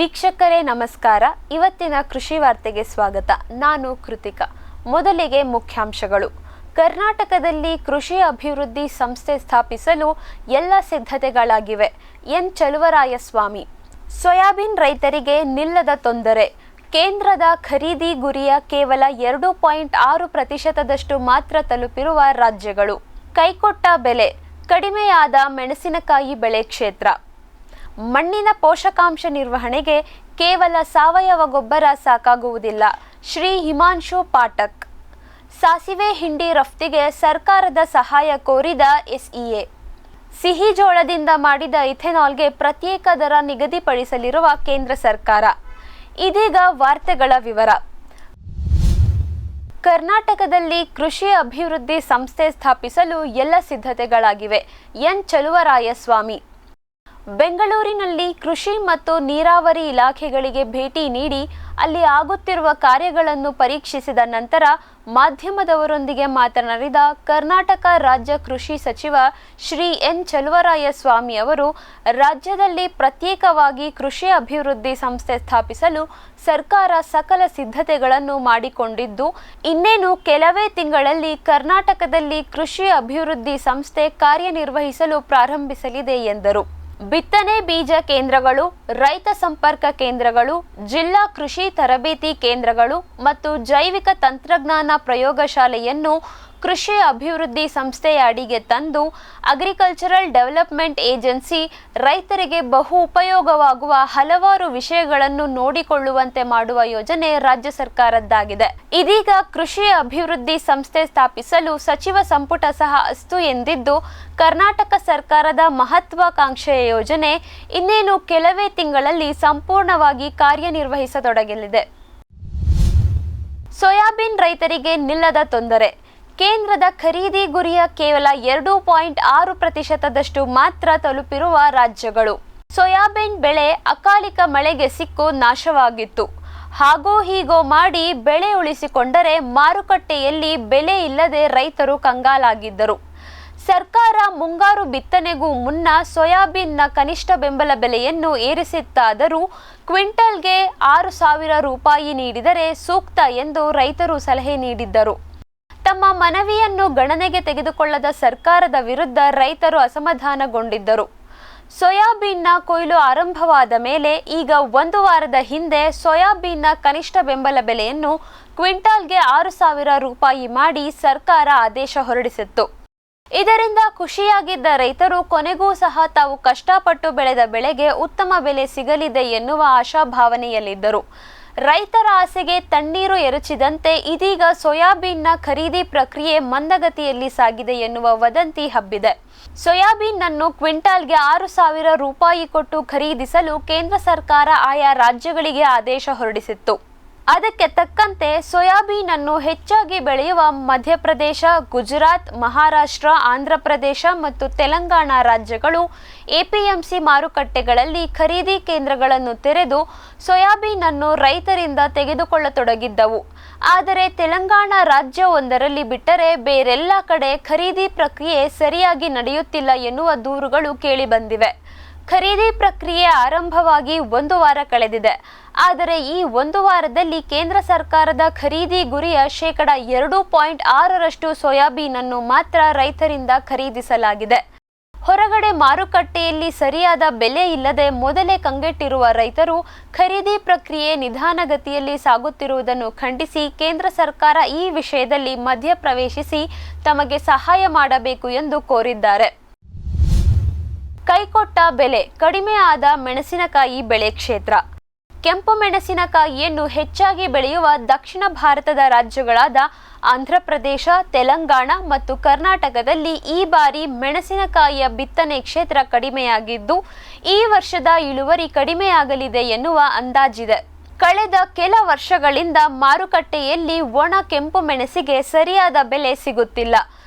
ವೀಕ್ಷಕರೇ ನಮಸ್ಕಾರ. ಇವತ್ತಿನ ಕೃಷಿ ವಾರ್ತೆಗೆ ಸ್ವಾಗತ. ನಾನು ಕೃತಿಕಾ. ಮೊದಲಿಗೆ ಮುಖ್ಯಾಂಶಗಳು. ಕರ್ನಾಟಕದಲ್ಲಿ ಕೃಷಿ ಅಭಿವೃದ್ಧಿ ಸಂಸ್ಥೆ ಸ್ಥಾಪಿಸಲು ಎಲ್ಲ ಸಿದ್ಧತೆಗಳಾಗಿವೆ. ಎನ್ ಚಲುವರಾಯಸ್ವಾಮಿ. ಸೋಯಾಬೀನ್ ರೈತರಿಗೆ ನಿಲ್ಲದ ತೊಂದರೆ. ಕೇಂದ್ರದ ಖರೀದಿ ಗುರಿಯ ಕೇವಲ 2.6% ಮಾತ್ರ ತಲುಪಿರುವ ರಾಜ್ಯಗಳು. ಕೈಕೊಟ್ಟ ಬೆಲೆ. ಕಡಿಮೆಯಾದ ಮೆಣಸಿನಕಾಯಿ ಬೆಳೆ ಕ್ಷೇತ್ರ. ಮಣ್ಣಿನ ಪೋಷಕಾಂಶ ನಿರ್ವಹಣೆಗೆ ಕೇವಲ ಸಾವಯವ ಗೊಬ್ಬರ ಸಾಕಾಗುವುದಿಲ್ಲ. ಶ್ರೀ ಹಿಮಾಂಶು ಪಾಠಕ್. ಸಾಸಿವೆ ಹಿಂಡಿ ರಫ್ತಿಗೆ ಸರ್ಕಾರದ ಸಹಾಯ ಕೋರಿದ ಎಸ್ಇಎ. ಸಿಹಿ ಜೋಳದಿಂದ ಮಾಡಿದ ಇಥೆನಾಲ್ಗೆ ಪ್ರತ್ಯೇಕ ದರ ನಿಗದಿಪಡಿಸಲಿರುವ ಕೇಂದ್ರ ಸರ್ಕಾರ. ಇದೀಗ ವಾರ್ತೆಗಳ ವಿವರ. ಕರ್ನಾಟಕದಲ್ಲಿ ಕೃಷಿ ಅಭಿವೃದ್ಧಿ ಸಂಸ್ಥೆ ಸ್ಥಾಪಿಸಲು ಎಲ್ಲ ಸಿದ್ಧತೆಗಳಾಗಿವೆ. ಎನ್ ಚಲುವರಾಯಸ್ವಾಮಿ. ಬೆಂಗಳೂರಿನಲ್ಲಿ ಕೃಷಿ ಮತ್ತು ನೀರಾವರಿ ಇಲಾಖೆಗಳಿಗೆ ಭೇಟಿ ನೀಡಿ ಅಲ್ಲಿ ಆಗುತ್ತಿರುವ ಕಾರ್ಯಗಳನ್ನು ಪರೀಕ್ಷಿಸಿದ ನಂತರ ಮಾಧ್ಯಮದವರೊಂದಿಗೆ ಮಾತನಾಡಿದ ಕರ್ನಾಟಕ ರಾಜ್ಯ ಕೃಷಿ ಸಚಿವ ಶ್ರೀ ಎನ್ ಚಲುವರಾಯಸ್ವಾಮಿ ಅವರು, ರಾಜ್ಯದಲ್ಲಿ ಪ್ರತ್ಯೇಕವಾಗಿ ಕೃಷಿ ಅಭಿವೃದ್ಧಿ ಸಂಸ್ಥೆ ಸ್ಥಾಪಿಸಲು ಸರ್ಕಾರ ಸಕಲ ಸಿದ್ಧತೆಗಳನ್ನು ಮಾಡಿಕೊಂಡಿದ್ದು, ಇನ್ನೇನು ಕೆಲವೇ ತಿಂಗಳಲ್ಲಿ ಕರ್ನಾಟಕದಲ್ಲಿ ಕೃಷಿ ಅಭಿವೃದ್ಧಿ ಸಂಸ್ಥೆ ಕಾರ್ಯನಿರ್ವಹಿಸಲು ಪ್ರಾರಂಭಿಸಲಿದೆ ಎಂದರು. ಬಿತ್ತನೆ ಬೀಜ ಕೇಂದ್ರಗಳು, ರೈತ ಸಂಪರ್ಕ ಕೇಂದ್ರಗಳು, ಜಿಲ್ಲಾ ಕೃಷಿ ತರಬೇತಿ ಕೇಂದ್ರಗಳು ಮತ್ತು ಜೈವಿಕ ತಂತ್ರಜ್ಞಾನ ಪ್ರಯೋಗಶಾಲೆಯನ್ನು ಕೃಷಿ ಅಭಿವೃದ್ಧಿ ಸಂಸ್ಥೆಯ ಅಡಿಗೆ ತಂದು ಅಗ್ರಿಕಲ್ಚರಲ್ ಡೆವಲಪ್ಮೆಂಟ್ ಏಜೆನ್ಸಿ ರೈತರಿಗೆ ಬಹು ಉಪಯೋಗವಾಗುವ ಹಲವಾರು ವಿಷಯಗಳನ್ನು ನೋಡಿಕೊಳ್ಳುವಂತೆ ಮಾಡುವ ಯೋಜನೆ ರಾಜ್ಯ ಸರ್ಕಾರದ್ದಾಗಿದೆ. ಇದೀಗ ಕೃಷಿ ಅಭಿವೃದ್ಧಿ ಸಂಸ್ಥೆ ಸ್ಥಾಪಿಸಲು ಸಚಿವ ಸಂಪುಟ ಸಹ ಅಸ್ತು ಎಂದಿದ್ದು, ಕರ್ನಾಟಕ ಸರ್ಕಾರದ ಮಹತ್ವಾಕಾಂಕ್ಷೆಯ ಯೋಜನೆ ಇನ್ನೇನು ಕೆಲವೇ ತಿಂಗಳಲ್ಲಿ ಸಂಪೂರ್ಣವಾಗಿ ಕಾರ್ಯನಿರ್ವಹಿಸತೊಡಗಲಿದೆ. ಸೋಯಾಬೀನ್ ರೈತರಿಗೆ ನಿಲ್ಲದ ತೊಂದರೆ. ಕೇಂದ್ರದ ಖರೀದಿ ಗುರಿಯ ಕೇವಲ 2.6% ಮಾತ್ರ ತಲುಪಿರುವ ರಾಜ್ಯಗಳು. ಸೋಯಾಬೀನ್ ಬೆಳೆ ಅಕಾಲಿಕ ಮಳೆಗೆ ಸಿಕ್ಕು ನಾಶವಾಗಿತ್ತು. ಹಾಗೋ ಹೀಗೋ ಮಾಡಿ ಬೆಳೆ ಉಳಿಸಿಕೊಂಡರೆ ಮಾರುಕಟ್ಟೆಯಲ್ಲಿ ಬೆಲೆ ಇಲ್ಲದೆ ರೈತರು ಕಂಗಾಲಾಗಿದ್ದರು. ಸರ್ಕಾರ ಮುಂಗಾರು ಬಿತ್ತನೆಗೂ ಮುನ್ನ ಸೋಯಾಬೀನ್ನ ಕನಿಷ್ಠ ಬೆಂಬಲ ಬೆಲೆಯನ್ನು ಏರಿಸಿತ್ತಾದರೂ ಕ್ವಿಂಟಲ್ಗೆ 6,000 ರೂಪಾಯಿ ನೀಡಿದರೆ ಸೂಕ್ತ ಎಂದು ರೈತರು ಸಲಹೆ ನೀಡಿದ್ದರು. ತಮ್ಮ ಮನವಿಯನ್ನು ಗಣನೆಗೆ ತೆಗೆದುಕೊಳ್ಳದ ಸರ್ಕಾರದ ವಿರುದ್ಧ ರೈತರು ಅಸಮಾಧಾನಗೊಂಡಿದ್ದರು. ಸೋಯಾಬೀನ್ನ ಕೊಯ್ಲು ಆರಂಭವಾದ ಮೇಲೆ ಈಗ 1 ವಾರದ ಹಿಂದೆ ಸೋಯಾಬೀನ್ನ ಕನಿಷ್ಠ ಬೆಂಬಲ ಬೆಲೆಯನ್ನು ಕ್ವಿಂಟಾಲ್ಗೆ 6,000 ರೂಪಾಯಿ ಮಾಡಿ ಸರ್ಕಾರ ಆದೇಶ ಹೊರಡಿಸಿತ್ತು. ಇದರಿಂದ ಖುಷಿಯಾಗಿದ್ದ ರೈತರು ಕೊನೆಗೂ ಸಹ ತಾವು ಕಷ್ಟಪಟ್ಟು ಬೆಳೆದ ಬೆಳೆಗೆ ಉತ್ತಮ ಬೆಲೆ ಸಿಗಲಿದೆ ಎನ್ನುವ ಆಶಾಭಾವನೆಯಲ್ಲಿದ್ದರು. ರೈತರ ಆಸೆಗೆ ತಣ್ಣೀರು ಎರಚಿದಂತೆ ಇದೀಗ ಸೋಯಾಬೀನ್ನ ಖರೀದಿ ಪ್ರಕ್ರಿಯೆ ಮಂದಗತಿಯಲ್ಲಿ ಸಾಗಿದೆ ಎನ್ನುವ ವದಂತಿ ಹಬ್ಬಿದೆ. ಸೋಯಾಬೀನ್ ಅನ್ನು ಕ್ವಿಂಟಾಲ್ಗೆ 6,000 ರೂಪಾಯಿ ಕೊಟ್ಟು ಖರೀದಿಸಲು ಕೇಂದ್ರ ಸರ್ಕಾರ ಆಯಾ ರಾಜ್ಯಗಳಿಗೆ ಆದೇಶ ಹೊರಡಿಸಿತ್ತು. ಅದಕ್ಕೆ ತಕ್ಕಂತೆ ಸೋಯಾಬೀನ್ ಅನ್ನು ಹೆಚ್ಚಾಗಿ ಬೆಳೆಯುವ ಮಧ್ಯಪ್ರದೇಶ, ಗುಜರಾತ್, ಮಹಾರಾಷ್ಟ್ರ, ಆಂಧ್ರಪ್ರದೇಶ ಮತ್ತು ತೆಲಂಗಾಣ ರಾಜ್ಯಗಳು ಎಪಿಎಂಸಿ ಮಾರುಕಟ್ಟೆಗಳಲ್ಲಿ ಖರೀದಿ ಕೇಂದ್ರಗಳನ್ನು ತೆರೆದು ಸೋಯಾಬೀನ್ ಅನ್ನು ರೈತರಿಂದ ತೆಗೆದುಕೊಳ್ಳತೊಡಗಿದ್ದವು. ಆದರೆ ತೆಲಂಗಾಣ ರಾಜ್ಯವೊಂದರಲ್ಲಿ ಬಿಟ್ಟರೆ ಬೇರೆಲ್ಲ ಕಡೆ ಖರೀದಿ ಪ್ರಕ್ರಿಯೆ ಸರಿಯಾಗಿ ನಡೆಯುತ್ತಿಲ್ಲ ಎನ್ನುವ ದೂರುಗಳು ಕೇಳಿಬಂದಿವೆ. ಖರೀದಿ ಪ್ರಕ್ರಿಯೆ ಆರಂಭವಾಗಿ 1 ವಾರ ಕಳೆದಿದೆ. ಆದರೆ ಈ 1 ವಾರದಲ್ಲಿ ಕೇಂದ್ರ ಸರ್ಕಾರದ ಖರೀದಿ ಗುರಿಯ 2.6% ಸೋಯಾಬೀನ್ ಅನ್ನು ಮಾತ್ರ ರೈತರಿಂದ ಖರೀದಿಸಲಾಗಿದೆ. ಹೊರಗಡೆ ಮಾರುಕಟ್ಟೆಯಲ್ಲಿ ಸರಿಯಾದ ಬೆಲೆ ಇಲ್ಲದೆ ಮೊದಲೇ ಕಂಗೆಟ್ಟಿರುವ ರೈತರು ಖರೀದಿ ಪ್ರಕ್ರಿಯೆ ನಿಧಾನಗತಿಯಲ್ಲಿ ಸಾಗುತ್ತಿರುವುದನ್ನು ಖಂಡಿಸಿ ಕೇಂದ್ರ ಸರ್ಕಾರ ಈ ವಿಷಯದಲ್ಲಿ ಮಧ್ಯಪ್ರವೇಶಿಸಿ ತಮಗೆ ಸಹಾಯ ಮಾಡಬೇಕು ಎಂದು ಕೋರಿದ್ದಾರೆ. ಕೈಕೊಟ್ಟ ಬೆಲೆ. ಕಡಿಮೆಯಾದ ಮೆಣಸಿನಕಾಯಿ ಬೆಳೆ ಕ್ಷೇತ್ರ. ಕೆಂಪು ಮೆಣಸಿನಕಾಯಿಯನ್ನು ಹೆಚ್ಚಾಗಿ ಬೆಳೆಯುವ ದಕ್ಷಿಣ ಭಾರತದ ರಾಜ್ಯಗಳಾದ ಆಂಧ್ರಪ್ರದೇಶ, ತೆಲಂಗಾಣ ಮತ್ತು ಕರ್ನಾಟಕದಲ್ಲಿ ಈ ಬಾರಿ ಮೆಣಸಿನಕಾಯಿಯ ಬಿತ್ತನೆ ಕ್ಷೇತ್ರ ಕಡಿಮೆಯಾಗಿದ್ದು, ಈ ವರ್ಷದ ಇಳುವರಿ ಕಡಿಮೆಯಾಗಲಿದೆ ಎನ್ನುವ ಅಂದಾಜಿದೆ. ಕಳೆದ ಕೆಲ ವರ್ಷಗಳಿಂದ ಮಾರುಕಟ್ಟೆಯಲ್ಲಿ ಒಣ ಕೆಂಪು ಮೆಣಸಿಗೆ ಸರಿಯಾದ ಬೆಲೆ ಸಿಗುತ್ತಿಲ್ಲ.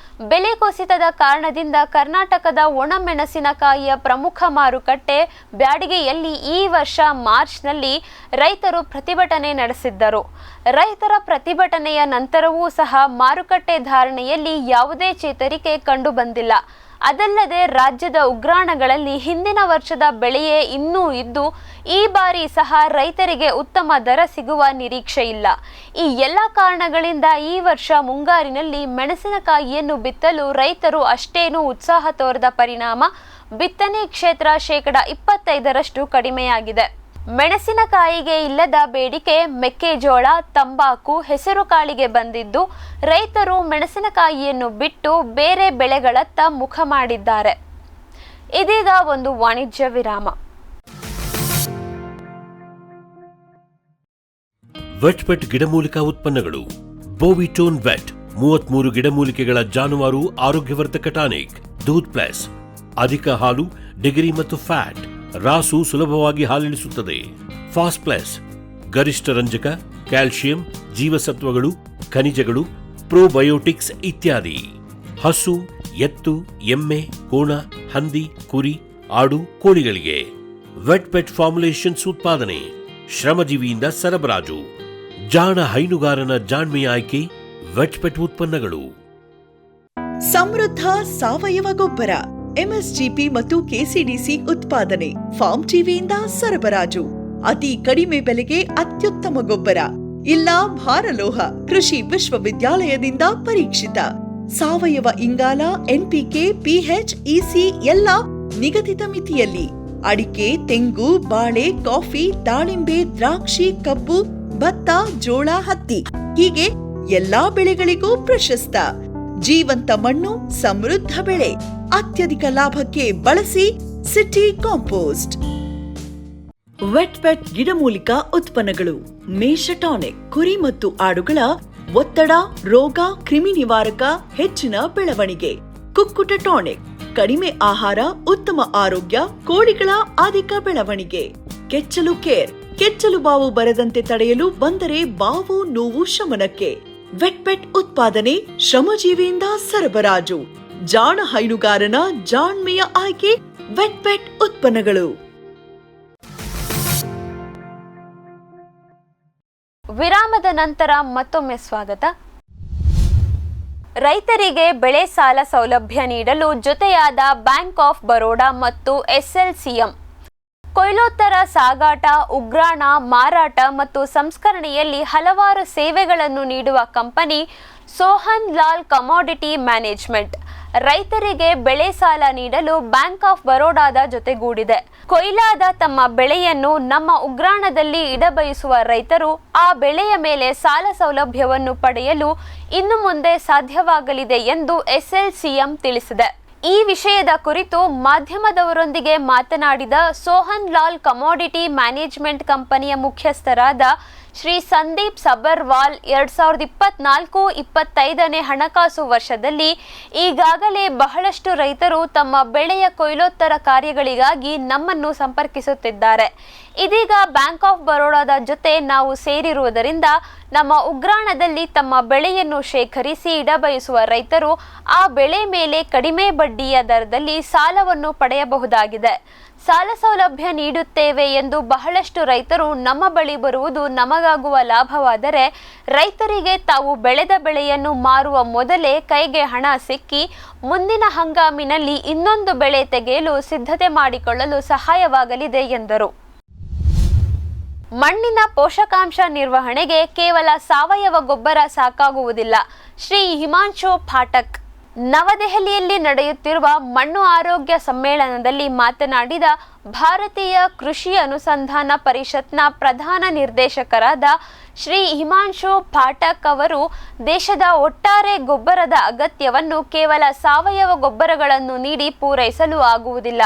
ಬೆಲೆ ಕುಸಿತದ ಕಾರಣದಿಂದ ಕರ್ನಾಟಕದ ಒಣಮೆಣಸಿನಕಾಯಿಯ ಪ್ರಮುಖ ಮಾರುಕಟ್ಟೆ ಬ್ಯಾಡಗಿಯಲ್ಲಿ ಈ ವರ್ಷ ಮಾರ್ಚ್ನಲ್ಲಿ ರೈತರು ಪ್ರತಿಭಟನೆ ನಡೆಸಿದ್ದರು. ರೈತರ ಪ್ರತಿಭಟನೆಯ ನಂತರವೂ ಸಹ ಮಾರುಕಟ್ಟೆ ಧಾರಣೆಯಲ್ಲಿ ಯಾವುದೇ ಚೇತರಿಕೆ ಕಂಡುಬಂದಿಲ್ಲ. ಅದಲ್ಲದೆ ರಾಜ್ಯದ ಉಗ್ರಾಣಗಳಲ್ಲಿ ಹಿಂದಿನ ವರ್ಷದ ಬೆಳೆಯೇ ಇನ್ನೂ ಇದ್ದು ಈ ಬಾರಿ ಸಹ ರೈತರಿಗೆ ಉತ್ತಮ ದರ ಸಿಗುವ ನಿರೀಕ್ಷೆ ಇಲ್ಲ. ಈ ಎಲ್ಲ ಕಾರಣಗಳಿಂದ ಈ ವರ್ಷ ಮುಂಗಾರಿನಲ್ಲಿ ಮೆಣಸಿನಕಾಯಿಯನ್ನು ಬಿತ್ತಲು ರೈತರು ಅಷ್ಟೇನೂ ಉತ್ಸಾಹ ತೋರದ ಪರಿಣಾಮ ಬಿತ್ತನೆ ಕ್ಷೇತ್ರ 25% ಕಡಿಮೆಯಾಗಿದೆ. ಮೆಣಸಿನಕಾಯಿಗೆ ಇಲ್ಲದ ಬೇಡಿಕೆ ಮೆಕ್ಕೆಜೋಳ, ತಂಬಾಕು, ಹೆಸರುಕಾಳಿಗೆ ಬಂದಿದ್ದು ರೈತರು ಮೆಣಸಿನಕಾಯಿಯನ್ನು ಬಿಟ್ಟು ಬೇರೆ ಬೆಳೆಗಳತ್ತ ಮುಖ ಮಾಡಿದ್ದಾರೆ. ಇದೀಗ ಒಂದು ವಾಣಿಜ್ಯ ವಿರಾಮ. ವೆಟ್ಪೆಟ್ ಗಿಡಮೂಲಿಕಾ ಉತ್ಪನ್ನಗಳು. ಬೋವಿಟೋನ್ ವೆಟ್ 33 ಗಿಡಮೂಲಿಕೆಗಳ ಜಾನುವಾರು ಆರೋಗ್ಯವರ್ಧಕ ಟಾನಿಕ್. ದೂದ್ ಪ್ಲಸ್ ಅಧಿಕ ಹಾಲು, ಡಿಗ್ರಿ ಮತ್ತು ಫ್ಯಾಟ್, ರಾಸು ಸುಲಭವಾಗಿ ಹಾಲಿಳಿಸುತ್ತದೆ. ಫಾಸ್ಟ್ ಪ್ಲಸ್ ಗರಿಷ್ಠ ರಂಜಕ, ಕ್ಯಾಲ್ಸಿಯಂ, ಜೀವಸತ್ವಗಳು, ಖನಿಜಗಳು, ಪ್ರೋಬಯೋಟಿಕ್ಸ್ ಇತ್ಯಾದಿ. ಹಸು, ಎತ್ತು, ಎಮ್ಮೆ, ಕೋಣ, ಹಂದಿ, ಕುರಿ, ಆಡು, ಕೋಳಿಗಳಿಗೆ ವೆಟ್ ಪೆಟ್ ಫಾರ್ಮುಲೇಷನ್ಸ್ ಉತ್ಪಾದನೆ, ಶ್ರಮಜೀವಿಯಿಂದ ಸರಬರಾಜು. ಜಾಣ ಹೈನುಗಾರನ ಜಾಣ್ಮೆಯ ಆಯ್ಕೆ ವೆಟ್ ಪೆಟ್ ಉತ್ಪನ್ನಗಳು. ಸಮೃದ್ಧ ಸಾವಯವ ಗೊಬ್ಬರ, ಎಂಎಸ್ಜಿಪಿ ಮತ್ತು ಕೆಸಿಡಿಸಿ ಉತ್ಪಾದನೆ, ಫಾರ್ಮ್ ಟಿವಿಯಿಂದ ಸರಬರಾಜು. ಅತಿ ಕಡಿಮೆ ಬೆಲೆಗೆ ಅತ್ಯುತ್ತಮ ಗೊಬ್ಬರ. ಇಲ್ಲ ಭಾರಲೋಹ, ಕೃಷಿ ವಿಶ್ವವಿದ್ಯಾಲಯದಿಂದ ಪರೀಕ್ಷಿತ ಸಾವಯವ ಇಂಗಾಲ, ಎನ್ಪಿಕೆ, ಪಿಎಚ್, ಇಸಿ ಎಲ್ಲ ನಿಗದಿತ ಮಿತಿಯಲ್ಲಿ. ಅಡಿಕೆ, ತೆಂಗು, ಬಾಳೆ, ಕಾಫಿ, ದಾಳಿಂಬೆ, ದ್ರಾಕ್ಷಿ, ಕಬ್ಬು, ಭತ್ತ, ಜೋಳ, ಹತ್ತಿ ಹೀಗೆ ಎಲ್ಲಾ ಬೆಳೆಗಳಿಗೂ ಪ್ರಶಸ್ತ. ಜೀವಂತ ಮಣ್ಣು, ಸಮೃದ್ಧ ಬೆಳೆ, ಅತ್ಯಧಿಕ ಲಾಭಕ್ಕೆ ಬಳಸಿ ಸಿಟಿ ಕಾಂಪೋಸ್ಟ್. ವೆಟ್ ಪೆಟ್ ಗಿಡಮೂಲಿಕಾ ಉತ್ಪನ್ನಗಳು. ಮೇಷ ಟಾನಿಕ್, ಕುರಿ ಮತ್ತು ಆಡುಗಳ ಒತ್ತಡ, ರೋಗ, ಕ್ರಿಮಿ ನಿವಾರಕ, ಹೆಚ್ಚಿನ ಬೆಳವಣಿಗೆ. ಕುಕ್ಕುಟ ಟಾನಿಕ್, ಕಡಿಮೆ ಆಹಾರ, ಉತ್ತಮ ಆರೋಗ್ಯ, ಕೋಳಿಗಳ ಅಧಿಕ ಬೆಳವಣಿಗೆ. ಕೆಚ್ಚಲು ಕೇರ್, ಕೆಚ್ಚಲು ಬಾವು ಬರದಂತೆ ತಡೆಯಲು, ಬಂದರೆ ಬಾವು ನೋವು ಶಮನಕ್ಕೆ. ವೆಟ್ ಪೆಟ್ ಉತ್ಪಾದನೆ, ಶ್ರಮಜೀವಿಯಿಂದ ಸರಬರಾಜು. ಜಾಣ ಹೈನುಗಾರನ ಜಾಣ್ಮೆಯ ಆಯ್ಕೆ ವೆಟ್ ಪೆಟ್ ಉತ್ಪನ್ನಗಳು. ವಿರಾಮದ ನಂತರ ಮತ್ತೊಮ್ಮೆ ಸ್ವಾಗತ. ರೈತರಿಗೆ ಬೆಳೆ ಸಾಲ ಸೌಲಭ್ಯ ನೀಡಲು ಜೊತೆಯಾದ ಬ್ಯಾಂಕ್ ಆಫ್ ಬರೋಡಾ ಮತ್ತು ಎಸ್ಎಲ್ಸಿಎಂ. ಕೊಯ್ಲೋತ್ತರ ಸಾಗಾಟ, ಉಗ್ರಾಣ, ಮಾರಾಟ ಮತ್ತು ಸಂಸ್ಕರಣೆಯಲ್ಲಿ ಹಲವಾರು ಸೇವೆಗಳನ್ನು ನೀಡುವ company Sohan Lal commodity management ರೈತರಿಗೆ ಬೆಳೆ ಸಾಲ ನೀಡಲು ಬ್ಯಾಂಕ್ ಆಫ್ ಬರೋಡಾದ ಜೊತೆಗೂಡಿದೆ. ಕೊಯ್ಲಾದ ತಮ್ಮ ಬೆಳೆಯನ್ನು ನಮ್ಮ ಉಗ್ರಾಣದಲ್ಲಿ ಇಡಬಯಸುವ ರೈತರು ಆ ಬೆಳೆಯ ಮೇಲೆ ಸಾಲ ಸೌಲಭ್ಯವನ್ನು ಪಡೆಯಲು ಇನ್ನು ಮುಂದೆ ಸಾಧ್ಯವಾಗಲಿದೆ ಎಂದು ಎಸ್ಎಲ್ಸಿಎಂ ತಿಳಿಸಿದೆ. ಈ ವಿಷಯದ ಕುರಿತು ಮಾಧ್ಯಮದವರೊಂದಿಗೆ ಮಾತನಾಡಿದ ಸೋಹನ್ ಲಾಲ್ ಕಮೋಡಿಟಿ ಮ್ಯಾನೇಜ್ಮೆಂಟ್ ಕಂಪನಿಯ ಮುಖ್ಯಸ್ಥರಾದ ಶ್ರೀ ಸಂದೀಪ್ ಸಬರ್ವಾಲ್ 2024-25ನೇ ಹಣಕಾಸು ವರ್ಷದಲ್ಲಿ ಈಗಾಗಲೇ ಬಹಳಷ್ಟು ರೈತರು ತಮ್ಮ ಬೆಳೆಯ ಕೊಯ್ಲೋತ್ತರ ಕಾರ್ಯಗಳಿಗಾಗಿ ನಮ್ಮನ್ನು ಸಂಪರ್ಕಿಸುತ್ತಿದ್ದಾರೆ. ಇದೀಗ ಬ್ಯಾಂಕ್ ಆಫ್ ಬರೋಡಾದ ಜೊತೆ ನಾವು ಸೇರಿರುವುದರಿಂದ ನಮ್ಮ ಉಗ್ರಾಣದಲ್ಲಿ ತಮ್ಮ ಬೆಳೆಯನ್ನು ಶೇಖರಿಸಿ ಇಡಬಯಸುವ ರೈತರು ಆ ಬೆಳೆ ಮೇಲೆ ಕಡಿಮೆ ಬಡ್ಡಿಯ ದರದಲ್ಲಿ ಸಾಲವನ್ನು ಪಡೆಯಬಹುದಾಗಿದೆ. ಸಾಲ ಸೌಲಭ್ಯ ನೀಡುತ್ತೇವೆ ಎಂದು ಬಹಳಷ್ಟು ರೈತರು ನಮ್ಮ ಬಳಿ ಬರುವುದು ನಮಗಾಗುವ ಲಾಭವಾದರೆ, ರೈತರಿಗೆ ತಾವು ಬೆಳೆದ ಬೆಳೆಯನ್ನು ಮಾರುವ ಮೊದಲೇ ಕೈಗೆ ಹಣ ಸಿಕ್ಕಿ ಮುಂದಿನ ಹಂಗಾಮಿನಲ್ಲಿ ಇನ್ನೊಂದು ಬೆಳೆ ತೆಗೆಯಲು ಸಿದ್ಧತೆ ಮಾಡಿಕೊಳ್ಳಲು ಸಹಾಯವಾಗಲಿದೆ ಎಂದರು. ಮಣ್ಣಿನ ಪೋಷಕಾಂಶ ನಿರ್ವಹಣೆಗೆ ಕೇವಲ ಸಾವಯವ ಗೊಬ್ಬರ ಸಾಕಾಗುವುದಿಲ್ಲ. ಶ್ರೀ ಹಿಮಾಂಶು ಪಾಠಕ್ ನವದೆಹಲಿಯಲ್ಲಿ ನಡೆಯುತ್ತಿರುವ ಮಣ್ಣು ಆರೋಗ್ಯ ಸಮ್ಮೇಳನದಲ್ಲಿ ಮಾತನಾಡಿದ ಭಾರತೀಯ ಕೃಷಿ ಅನುಸಂಧಾನ ಪರಿಷತ್ನ ಪ್ರಧಾನ ನಿರ್ದೇಶಕರಾದ ಶ್ರೀ ಹಿಮಾಂಶು ಪಾಠಕ್ ಅವರು ದೇಶದ ಒಟ್ಟಾರೆ ಗೊಬ್ಬರದ ಅಗತ್ಯವನ್ನು ಕೇವಲ ಸಾವಯವ ಗೊಬ್ಬರಗಳನ್ನು ನೀಡಿ ಪೂರೈಸಲು ಆಗುವುದಿಲ್ಲ.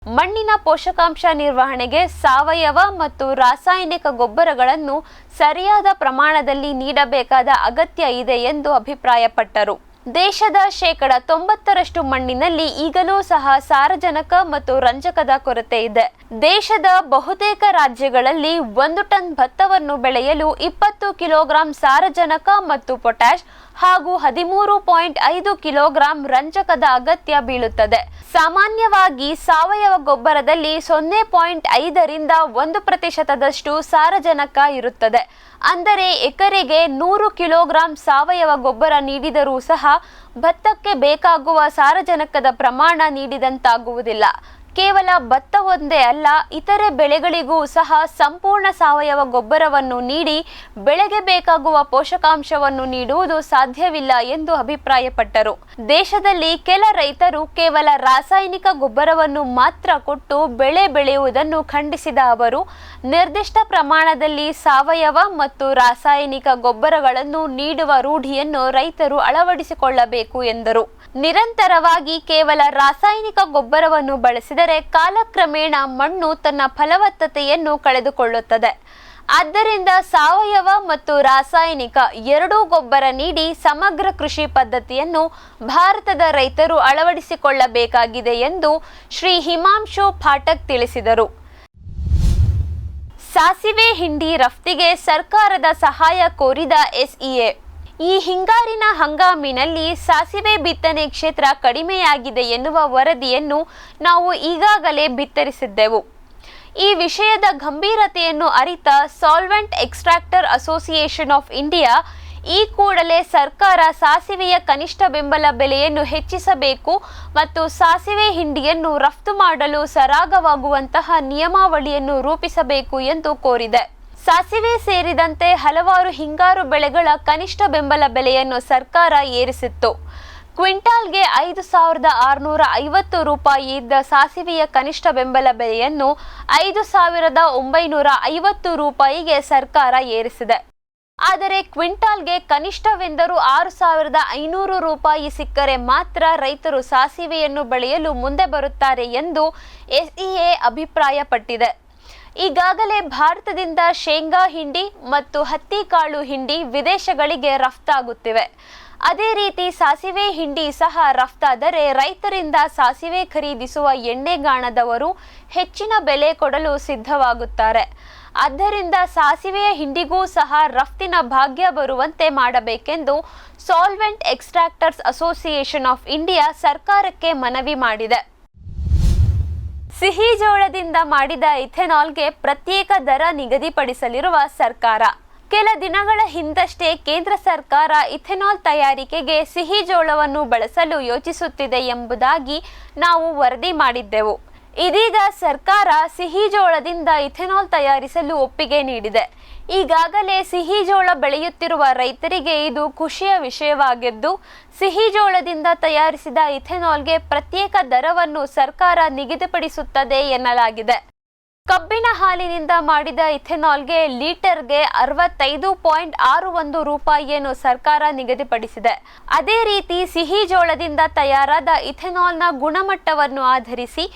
ಮಣ್ಣಿನ ಪೋಷಕಾಂಶ ನಿರ್ವಹಣೆಗೆ ಸಾವಯವ ಮತ್ತು ರಾಸಾಯನಿಕ ಗೊಬ್ಬರಗಳನ್ನು ಸರಿಯಾದ ಪ್ರಮಾಣದಲ್ಲಿ ನೀಡಬೇಕಾದ ಅಗತ್ಯ ಇದೆ ಎಂದು ಅಭಿಪ್ರಾಯಪಟ್ಟರು. ದೇಶದ 90% ಮಣ್ಣಿನಲ್ಲಿ ಈಗಲೂ ಸಹ ಸಾರಜನಕ ಮತ್ತು ರಂಜಕದ ಕೊರತೆ ಇದೆ. ದೇಶದ ಬಹುತೇಕ ರಾಜ್ಯಗಳಲ್ಲಿ 1 ಟನ್ ಭತ್ತವನ್ನು ಬೆಳೆಯಲು 20 ಕಿಲೋಗ್ರಾಂ ಸಾರಜನಕ ಮತ್ತು ಪೊಟ್ಯಾಷ್ ಹಾಗೂ 13.5 ಕಿಲೋಗ್ರಾಂ ರಂಜಕದ ಅಗತ್ಯ ಬೀಳುತ್ತದೆ. ಸಾಮಾನ್ಯವಾಗಿ ಸಾವಯವ ಗೊಬ್ಬರದಲ್ಲಿ 0.5ರಿಂದ 1% ಸಾರಜನಕ ಇರುತ್ತದೆ. ಅಂದರೆ ಎಕರೆಗೆ 100 ಕಿಲೋಗ್ರಾಂ ಸಾವಯವ ಗೊಬ್ಬರ ನೀಡಿದರೂ ಸಹ ಭತ್ತಕ್ಕೆ ಬೇಕಾಗುವ ಸಾರಜನಕದ ಪ್ರಮಾಣ ನೀಡಿದಂತಾಗುವುದಿಲ್ಲ. ಕೇವಲ ಭತ್ತ ಒಂದೇ ಅಲ್ಲ, ಇತರೆ ಬೆಳೆಗಳಿಗೂ ಸಹ ಸಂಪೂರ್ಣ ಸಾವಯವ ಗೊಬ್ಬರವನ್ನು ನೀಡಿ ಬೆಳೆಗೆ ಬೇಕಾಗುವ ಪೋಷಕಾಂಶವನ್ನು ನೀಡುವುದು ಸಾಧ್ಯವಿಲ್ಲ ಎಂದು ಅಭಿಪ್ರಾಯಪಟ್ಟರು. ದೇಶದಲ್ಲಿ ಕೆಲ ರೈತರು ಕೇವಲ ರಾಸಾಯನಿಕ ಗೊಬ್ಬರವನ್ನು ಮಾತ್ರ ಕೊಟ್ಟು ಬೆಳೆ ಬೆಳೆಯುವುದನ್ನು ಖಂಡಿಸಿದ ಅವರು, ನಿರ್ದಿಷ್ಟ ಪ್ರಮಾಣದಲ್ಲಿ ಸಾವಯವ ಮತ್ತು ರಾಸಾಯನಿಕ ಗೊಬ್ಬರಗಳನ್ನು ನೀಡುವ ರೂಢಿಯನ್ನು ರೈತರು ಅಳವಡಿಸಿಕೊಳ್ಳಬೇಕು ಎಂದರು. ನಿರಂತರವಾಗಿ ಕೇವಲ ರಾಸಾಯನಿಕ ಗೊಬ್ಬರವನ್ನು ಬಳಸಿದರೆ ಕಾಲಕ್ರಮೇಣ ಮಣ್ಣು ತನ್ನ ಫಲವತ್ತತೆಯನ್ನು ಕಳೆದುಕೊಳ್ಳುತ್ತದೆ. ಆದ್ದರಿಂದ ಸಾವಯವ ಮತ್ತು ರಾಸಾಯನಿಕ ಎರಡೂ ಗೊಬ್ಬರ ನೀಡಿ ಸಮಗ್ರ ಕೃಷಿ ಪದ್ಧತಿಯನ್ನು ಭಾರತದ ರೈತರು ಅಳವಡಿಸಿಕೊಳ್ಳಬೇಕಾಗಿದೆ ಎಂದು ಶ್ರೀ ಹಿಮಾಂಶು ಪಾಠಕ್ ತಿಳಿಸಿದರು. ಸಾಸಿವೆ ಹಿಂಡಿ ರಫ್ತಿಗೆ ಸರ್ಕಾರದ ಸಹಾಯ ಕೋರಿದ ಎಸ್ಇಎ. ಈ ಹಿಂಗಾರಿನ ಹಂಗಾಮಿನಲ್ಲಿ ಸಾಸಿವೆ ಬಿತ್ತನೆ ಕ್ಷೇತ್ರ ಕಡಿಮೆಯಾಗಿದೆ ಎನ್ನುವ ವರದಿಯನ್ನು ನಾವು ಈಗಾಗಲೇ ಬಿತ್ತರಿಸಿದ್ದೆವು. ಈ ವಿಷಯದ ಗಂಭೀರತೆಯನ್ನು ಅರಿತ solvent extractor association of India ಈ ಕೂಡಲೇ ಸರ್ಕಾರ ಸಾಸಿವೆಯ ಕನಿಷ್ಠ ಬೆಂಬಲ ಬೆಲೆಯನ್ನು ಹೆಚ್ಚಿಸಬೇಕು ಮತ್ತು ಸಾಸಿವೆ ಹಿಂಡಿಯನ್ನು ರಫ್ತು ಮಾಡಲು ಸರಾಗವಾಗುವಂತಹ ನಿಯಮಾವಳಿಯನ್ನು ರೂಪಿಸಬೇಕು ಎಂದು ಕೋರಿದೆ. ಸಾಸಿವೆ ಸೇರಿದಂತೆ ಹಲವಾರು ಹಿಂಗಾರು ಬೆಳೆಗಳ ಕನಿಷ್ಠ ಬೆಂಬಲ ಬೆಲೆಯನ್ನು ಸರ್ಕಾರ ಏರಿಸಿತ್ತು. ಕ್ವಿಂಟಾಲ್ಗೆ 5,650 ರೂಪಾಯಿ ಇದ್ದ ಸಾಸಿವೆಯ ಕನಿಷ್ಠ ಬೆಂಬಲ ಬೆಲೆಯನ್ನು 5,950 ರೂಪಾಯಿಗೆ ಸರ್ಕಾರ ಏರಿಸಿದೆ. ಆದರೆ ಕ್ವಿಂಟಾಲ್ಗೆ ಕನಿಷ್ಠವೆಂದರೂ 6,500 ರೂಪಾಯಿ ಸಿಕ್ಕರೆ ಮಾತ್ರ ರೈತರು ಸಾಸಿವೆಯನ್ನು ಬೆಳೆಯಲು ಮುಂದೆ ಬರುತ್ತಾರೆ ಎಂದು ಎಸ್ಇಎ ಅಭಿಪ್ರಾಯಪಟ್ಟಿದೆ. ಈಗಾಗಲೇ ಭಾರತದಿಂದ ಶೇಂಗಾ ಹಿಂಡಿ ಮತ್ತು ಹತ್ತಿಕಾಳು ಹಿಂಡಿ ವಿದೇಶಗಳಿಗೆ ರಫ್ತಾಗುತ್ತಿವೆ. ಅದೇ ರೀತಿ ಸಾಸಿವೆ ಹಿಂಡಿ ಸಹ ರಫ್ತಾದರೆ ರೈತರಿಂದ ಸಾಸಿವೆ ಖರೀದಿಸುವ ಎಣ್ಣೆಗಾಣದವರು ಹೆಚ್ಚಿನ ಬೆಲೆ ಕೊಡಲು ಸಿದ್ಧವಾಗುತ್ತಾರೆ. ಆದ್ದರಿಂದ ಸಾಸಿವೆಯ ಹಿಂಡಿಗೂ ಸಹ ರಫ್ತಿನ ಭಾಗ್ಯ ಬರುವಂತೆ ಮಾಡಬೇಕೆಂದು ಸಾಲ್ವೆಂಟ್ ಎಕ್ಸ್ಟ್ರಾಕ್ಟರ್ಸ್ ಅಸೋಸಿಯೇಷನ್ ಆಫ್ ಇಂಡಿಯಾ ಸರ್ಕಾರಕ್ಕೆ ಮನವಿ ಮಾಡಿದೆ. ಸಿಹಿ ಜೋಳದಿಂದ ಮಾಡಿದ ಇಥೆನಾಲ್ಗೆ ಪ್ರತ್ಯೇಕ ದರ ನಿಗದಿಪಡಿಸಲಿರುವ ಸರ್ಕಾರ. ಕೆಲ ದಿನಗಳ ಹಿಂದಷ್ಟೇ ಕೇಂದ್ರ ಸರ್ಕಾರ ಇಥೆನಾಲ್ ತಯಾರಿಕೆಗೆ ಸಿಹಿ ಜೋಳವನ್ನು ಬಳಸಲು ಯೋಚಿಸುತ್ತಿದೆ ಎಂಬುದಾಗಿ ನಾವು ವರದಿ ಮಾಡಿದ್ದೆವು. ಇದೀಗ ಸರ್ಕಾರ ಸಿಹಿ ಜೋಳದಿಂದ ಇಥೆನಾಲ್ ತಯಾರಿಸಲು ಒಪ್ಪಿಗೆ ನೀಡಿದೆ. ಈಗಾಗಲೇ ಸಿಹಿ ಜೋಳ ಬೆಳೆಯುತ್ತಿರುವ ರೈತರಿಗೆ ಇದು ಖುಷಿಯ ವಿಷಯವಾಗಿದ್ದು, ಸಿಹಿ ಜೋಳದಿಂದ ತಯಾರಿಸಿದ ಇಥೆನಾಲ್ಗೆ ಪ್ರತ್ಯೇಕ ದರವನ್ನು ಸರ್ಕಾರ ನಿಗದಿಪಡಿಸುತ್ತದೆ ಎನ್ನಲಾಗಿದೆ. ಕಬ್ಬಿನ ಹಾಲಿನಿಂದ ಮಾಡಿದ ಇಥೆನಾಲ್ಗೆ ಲೀಟರ್ಗೆ 65.61 ರೂಪಾಯಿಯನ್ನು ಸರ್ಕಾರ ನಿಗದಿಪಡಿಸಿದೆ. ಅದೇ ರೀತಿ ಸಿಹಿ ಜೋಳದಿಂದ ತಯಾರಾದ ಇಥೆನಾಲ್ನ ಗುಣಮಟ್ಟವನ್ನು ಆಧರಿಸಿ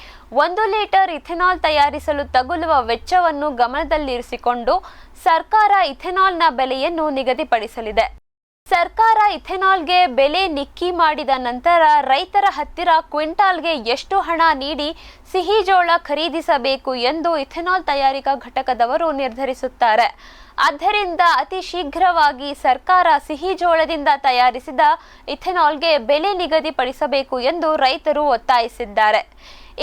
1 ಲೀಟರ್ ಇಥೆನಾಲ್ ತಯಾರಿಸಲು ತಗುಲುವ ವೆಚ್ಚವನ್ನು ಗಮನದಲ್ಲಿರಿಸಿಕೊಂಡು ಸರ್ಕಾರ ಇಥೆನಾಲ್ನ ಬೆಲೆಯನ್ನು ನಿಗದಿಪಡಿಸಲಿದೆ. ಸರ್ಕಾರ ಇಥೆನಾಲ್ಗೆ ಬೆಲೆ ನಿಕ್ಕಿ ಮಾಡಿದ ನಂತರ ರೈತರ ಹತ್ತಿರ ಕ್ವಿಂಟಾಲ್ಗೆ ಎಷ್ಟು ಹಣ ನೀಡಿ ಸಿಹಿ ಜೋಳ ಖರೀದಿಸಬೇಕು ಎಂದು ಇಥೆನಾಲ್ ತಯಾರಿಕಾ ಘಟಕದವರು ನಿರ್ಧರಿಸುತ್ತಾರೆ. ಆದ್ದರಿಂದ ಅತಿ ಶೀಘ್ರವಾಗಿ ಸರ್ಕಾರ ಸಿಹಿ ಜೋಳದಿಂದ ತಯಾರಿಸಿದ ಇಥೆನಾಲ್ಗೆ ಬೆಲೆ ನಿಗದಿಪಡಿಸಬೇಕು ಎಂದು ರೈತರು ಒತ್ತಾಯಿಸಿದ್ದಾರೆ.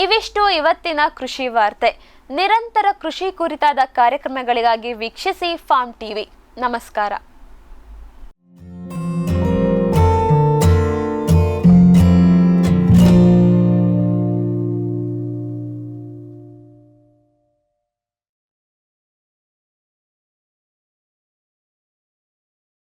ಇವಿಷ್ಟು ಇವತ್ತಿನ ಕೃಷಿ ವಾರ್ತೆ. ನಿರಂತರ ಕೃಷಿ ಕುರಿತಾದ ಕಾರ್ಯಕ್ರಮಗಳಿಗಾಗಿ ವೀಕ್ಷಿಸಿ ಫಾರ್ಮ್ ಟಿವಿ. ನಮಸ್ಕಾರ.